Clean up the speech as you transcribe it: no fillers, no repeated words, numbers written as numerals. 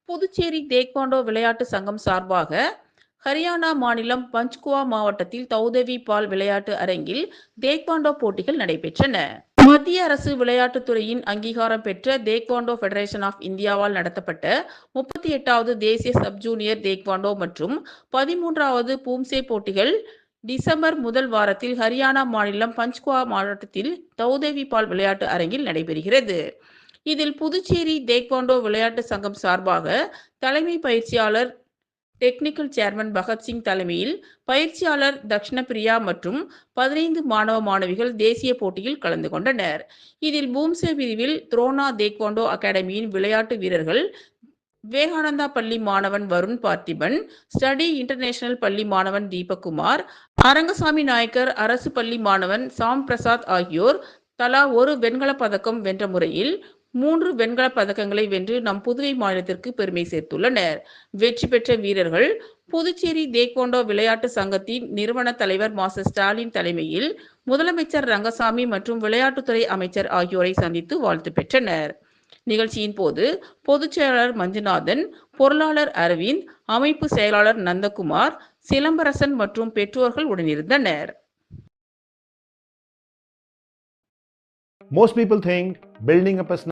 Puducherry taekwondo விளையாட்டு சங்கம் சார்பாக ஹரியானா மாநிலம் பஞ்ச்குவா மாவட்டத்தில் தௌதவி பால் விளையாட்டு அரங்கில் தேக்வாண்டோ போட்டிகள் நடைபெற்றன. மத்திய அரசு விளையாட்டுத்துறையின் அங்கீகாரம் பெற்ற தேக்வாண்டோ ஃபெடரேஷன் ஆஃப் இந்தியாவால் நடத்தப்பட்ட 38வது தேசிய சப் ஜூனியர் தேக்வாண்டோ மற்றும் 13வது பூம்சே போட்டிகள் டிசம்பர் முதல் வாரத்தில் ஹரியானா மாநிலம் பஞ்ச்குவா மாவட்டத்தில் தௌதவி பால் விளையாட்டு அரங்கில் நடைபெறுகிறது. இதில் புதுச்சேரி தேக்வாண்டோ விளையாட்டு சங்கம் சார்பாக தலைமை பயிற்சியாளர் டெக்னிக்கல் சேர்மன் பகத்சிங் தலைமையில் பயிற்சியாளர் தக்ஷணபிரியா மற்றும் 15 மாணவ மாணவிகள் தேசிய போட்டியில் கலந்து கொண்டனர். இதில் பூம்சே பிரிவில் துரோனா தேக்வாண்டோ அகாடமியின் விளையாட்டு வீரர்கள் விவேகானந்தா பள்ளி மாணவன் வருண் பார்த்திபன், ஸ்டடி இன்டர்நேஷனல் பள்ளி மாணவன் தீபக்குமார், அரங்கசாமி நாயக்கர் அரசு பள்ளி மாணவன் சாம் பிரசாத் ஆகியோர் தலா ஒரு வெண்கலப் பதக்கம் வென்ற முறையில் 3 வெண்கலப் பதக்கங்களை வென்று நம் புதுவை மாநிலத்திற்கு பெருமை சேர்த்துள்ளனர். வெற்றி பெற்ற வீரர்கள் புதுச்சேரி தேக்வாண்டோ விளையாட்டு சங்கத்தின் நிறுவன தலைவர் மாஸ்டர் ஸ்டாலின் தலைமையில் முதலமைச்சர் ரங்கசாமி மற்றும் விளையாட்டுத்துறை அமைச்சர் ஆகியோரை சந்தித்து வாழ்த்து பெற்றனர். நிகழ்ச்சியின் போது பொதுச் செயலாளர் மஞ்சுநாதன், பொருளாளர் அரவிந்த், அமைப்பு செயலாளர் நந்தகுமார், சிலம்பரசன் மற்றும் பெற்றோர்கள் உடனிருந்தனர். Most people think building a personality